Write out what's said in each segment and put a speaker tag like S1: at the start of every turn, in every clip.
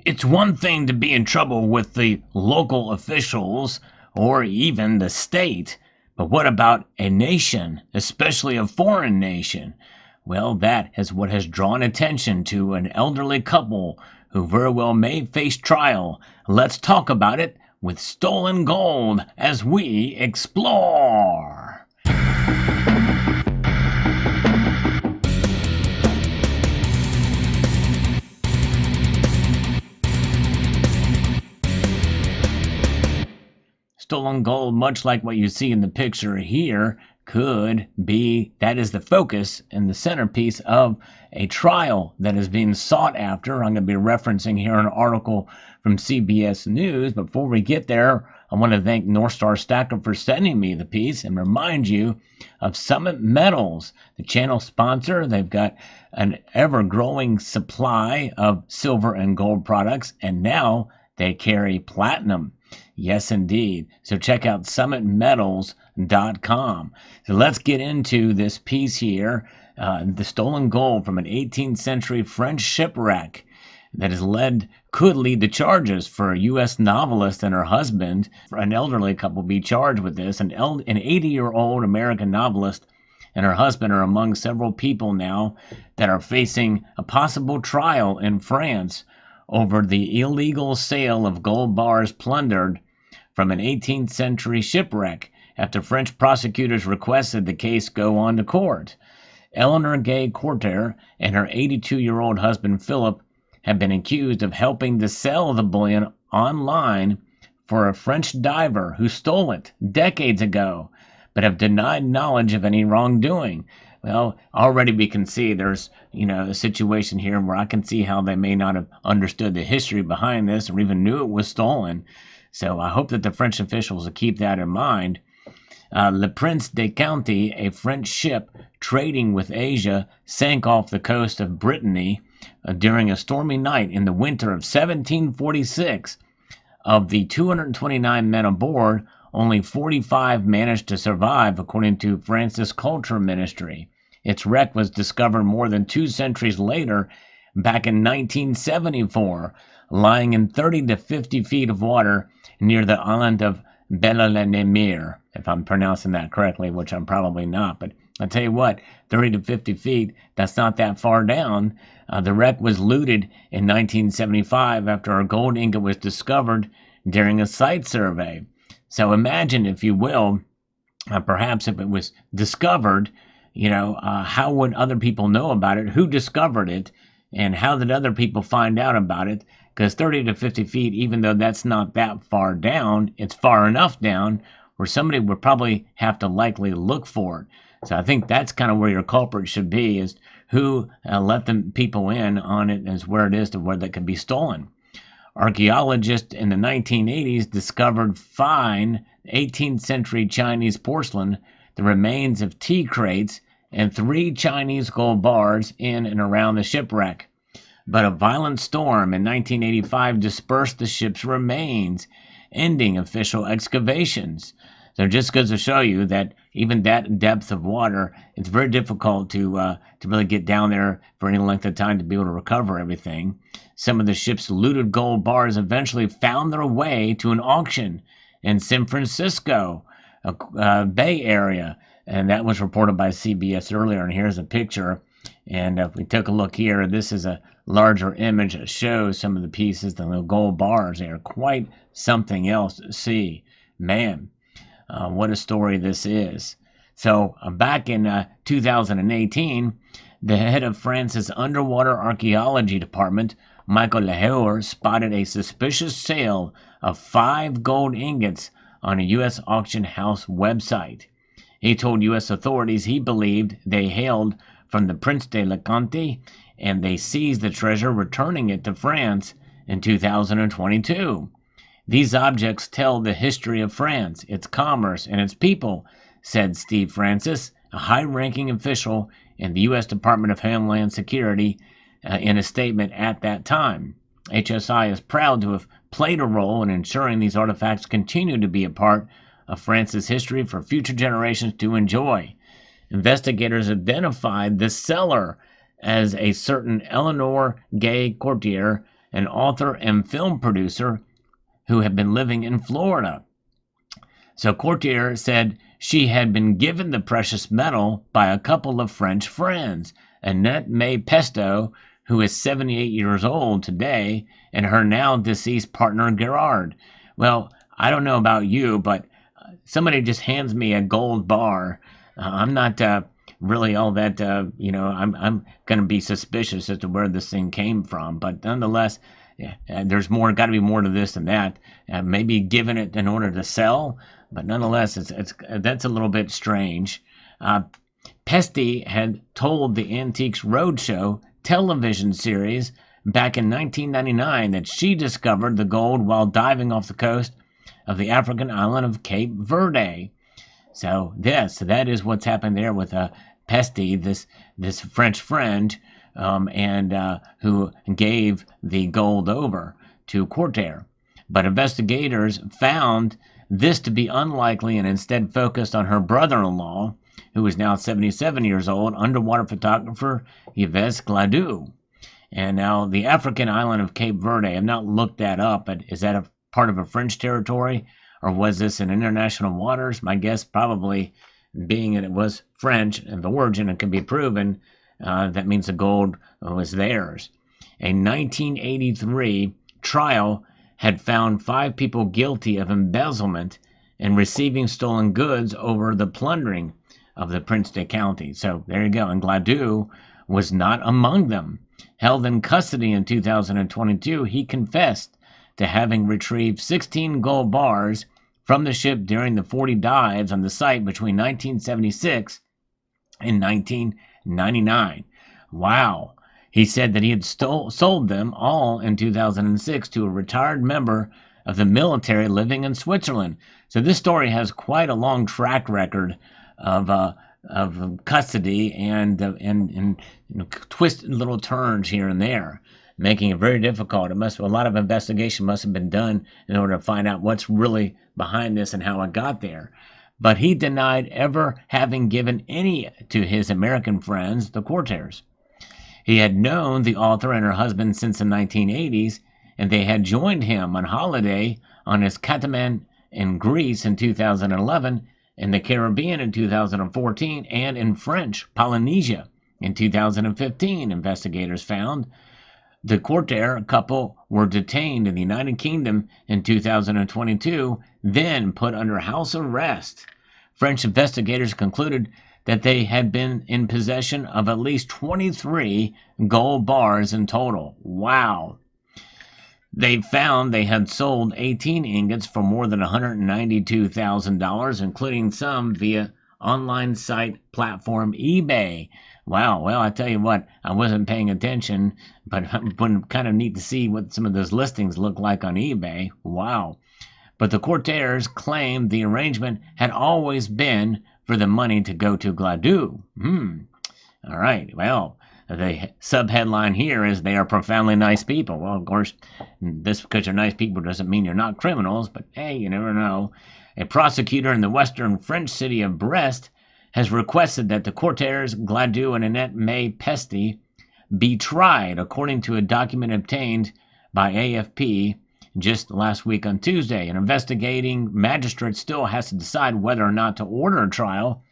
S1: It's one thing to be in trouble with the local officials or even the state, but what about a nation, especially a foreign nation? Well, that is what has drawn attention to an elderly couple who very well may face trial. Let's talk about it with stolen gold as we explore. Stolen gold, much like what you see in the picture here, could be that is the focus and the centerpiece of a trial that is being sought after. I'm going to be referencing here an article from CBS News. Before we get there, I want to thank North Star Stacker for sending me the piece and remind you of Summit Metals, the channel sponsor. They've got an ever-growing supply of silver and gold products, and now they carry platinum. Yes, indeed. So check out summitmetals.com. So let's get into this piece here. The stolen gold from an 18th century French shipwreck that could lead to charges for a U.S. novelist and her husband. For an elderly couple be charged with this. An 80-year-old American novelist and her husband are among several people now that are facing a possible trial in France over the illegal sale of gold bars plundered from an 18th century shipwreck after French prosecutors requested the case go on to court. Eleanor Gay Courtier and her 82-year-old husband Philip have been accused of helping to sell the bullion online for a French diver who stole it decades ago, but have denied knowledge of any wrongdoing. Well, already we can see there's, a situation here where I can see how they may not have understood the history behind this or even knew it was stolen. So I hope that the French officials will keep that in mind. Le Prince de Conti, a French ship trading with Asia, sank off the coast of Brittany during a stormy night in the winter of 1746. Of the 229 men aboard, only 45 managed to survive, according to France's Culture Ministry. Its wreck was discovered more than 2 centuries later, back in 1974, lying in 30 to 50 feet of water near the island of Belle-le-Nemire, if I'm pronouncing that correctly, which I'm probably not. But I'll tell you what, 30 to 50 feet, that's not that far down. The wreck was looted in 1975 after a gold ingot was discovered during a site survey. So imagine, if you will, perhaps if it was discovered, how would other people know about it? Who discovered it? And how did other people find out about it? Because 30 to 50 feet, even though that's not that far down, it's far enough down where somebody would probably have to likely look for it. So I think that's kind of where your culprit should be, is who let the people in on it, as where it is to where that could be stolen. Archaeologists in the 1980s discovered fine 18th century Chinese porcelain, the remains of tea crates, and 3 Chinese gold bars in and around the shipwreck. But a violent storm in 1985 dispersed the ship's remains, ending official excavations. So it just goes to show you that even that depth of water, it's very difficult to really get down there for any length of time to be able to recover everything. Some of the ship's looted gold bars eventually found their way to an auction in San Francisco, Bay Area, and that was reported by CBS earlier. And here's a picture. And if we took a look here, this is a larger image that shows some of the pieces, the gold bars. They are quite something else to see. Man, what a story this is. So back in 2018, the head of France's underwater archaeology department, Michael Leheur, spotted a suspicious sale of 5 gold ingots on a U.S. auction house website. He told U.S. authorities he believed they hailed from the Prince de Conti, and they seized the treasure, returning it to France in 2022. These objects tell the history of France, its commerce, and its people, said Steve Francis, a high-ranking official in the U.S. Department of Homeland Security, in a statement at that time. HSI is proud to have played a role in ensuring these artifacts continue to be a part of France's history for future generations to enjoy. Investigators identified the seller as a certain Eleanor Gay Courtier, an author and film producer who had been living in Florida. So Courtier said she had been given the precious metal by a couple of French friends, Annette May Pesto, who is 78 years old today, and her now deceased partner Gerard. Well, I don't know about you, but somebody just hands me a gold bar. I'm not really all that, I'm going to be suspicious as to where this thing came from. But nonetheless, yeah, there's got to be more to this than that. Maybe given it in order to sell, but nonetheless, that's a little bit strange. Pesty had told the Antiques Roadshow television series back in 1999 that she discovered the gold while diving off the coast of the African island of Cape Verde. So that is what's happened there with Pesty, this French friend, and who gave the gold over to Courtier. But investigators found this to be unlikely and instead focused on her brother-in-law, who is now 77 years old, underwater photographer Yves Gladue. And now the African island of Cape Verde, I've not looked that up, but is that a part of a French territory, or was this in international waters? My guess probably, being that it was French and the origin, it can be proven, that means the gold was theirs. A 1983 trial had found 5 people guilty of embezzlement and receiving stolen goods over the plundering of the Prince de County. So there you go. And Gladue was not among them. Held in custody in 2022, he confessed to having retrieved 16 gold bars from the ship during the 40 dives on the site between 1976 and 1999. Wow. He said that he had sold them all in 2006 to a retired member of the military living in Switzerland. So this story has quite a long track record of custody and twisted little turns here and there, making it very difficult. A lot of investigation must have been done in order to find out what's really behind this and how it got there. But he denied ever having given any to his American friends, the Courtiers. He had known the author and her husband since the 1980s, and they had joined him on holiday on his catamaran in Greece in 2011, in the Caribbean in 2014, and in French Polynesia in 2015, investigators found. The Courtier couple were detained in the United Kingdom in 2022, then put under house arrest. French investigators concluded that they had been in possession of at least 23 gold bars in total. Wow. They found they had sold 18 ingots for more than $192,000, including some via online site platform eBay. Wow, well, I tell you what, I wasn't paying attention, but it's been kind of neat to see what some of those listings look like on eBay. Wow. But the Courtiers claimed the arrangement had always been for the money to go to Gladue. All right, well, the sub-headline here is they are profoundly nice people. Well, of course, this because you're nice people doesn't mean you're not criminals, but hey, you never know. A prosecutor in the western French city of Brest has requested that the Courtiers, Gladue, and Annette May Pesty be tried, according to a document obtained by AFP just last week on Tuesday. An investigating magistrate still has to decide whether or not to order a trial,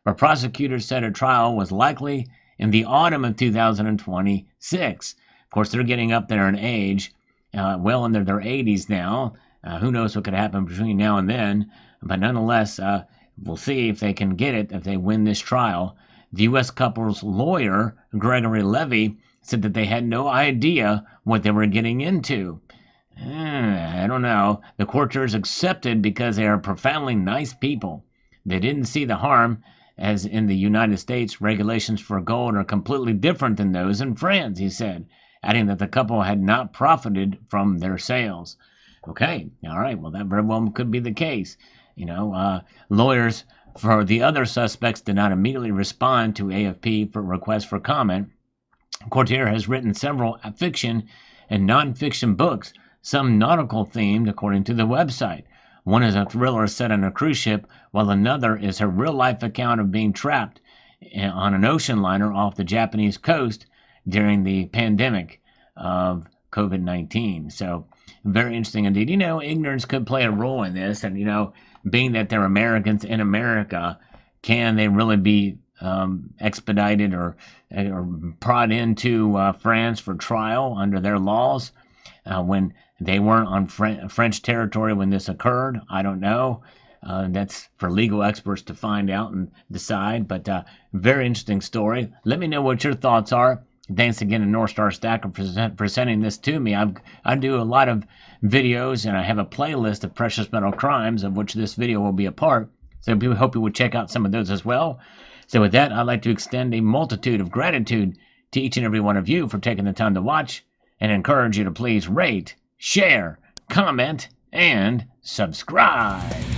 S1: but prosecutors said a trial was likely in the autumn of 2026. Of course, they're getting up there in age, well into their 80s now. Who knows what could happen between now and then, but nonetheless, we'll see if they can get it, if they win this trial. The U.S. couple's lawyer, Gregory Levy, said that they had no idea what they were getting into. I don't know. The Courtiers accepted because they are profoundly nice people. They didn't see the harm, as in the United States, regulations for gold are completely different than those in France, he said, adding that the couple had not profited from their sales. Okay, all right, well, that very well could be the case. Lawyers for the other suspects did not immediately respond to AFP for requests for comment. Courtier has written several fiction and non-fiction books, some nautical themed, according to the website. One is a thriller set on a cruise ship, while another is her real-life account of being trapped on an ocean liner off the Japanese coast during the pandemic of COVID-19. So very interesting indeed. Ignorance could play a role in this, and being that they're Americans in America, can they really be expedited or brought into France for trial under their laws when they weren't on French territory when this occurred? I don't know. That's for legal experts to find out and decide. But very interesting story. Let me know what your thoughts are. Thanks again to North Star Stacker for sending this to me. I do a lot of videos, and I have a playlist of precious metal crimes, of which this video will be a part. So we hope you would check out some of those as well. So with that, I'd like to extend a multitude of gratitude to each and every one of you for taking the time to watch, and encourage you to please rate, share, comment, and subscribe.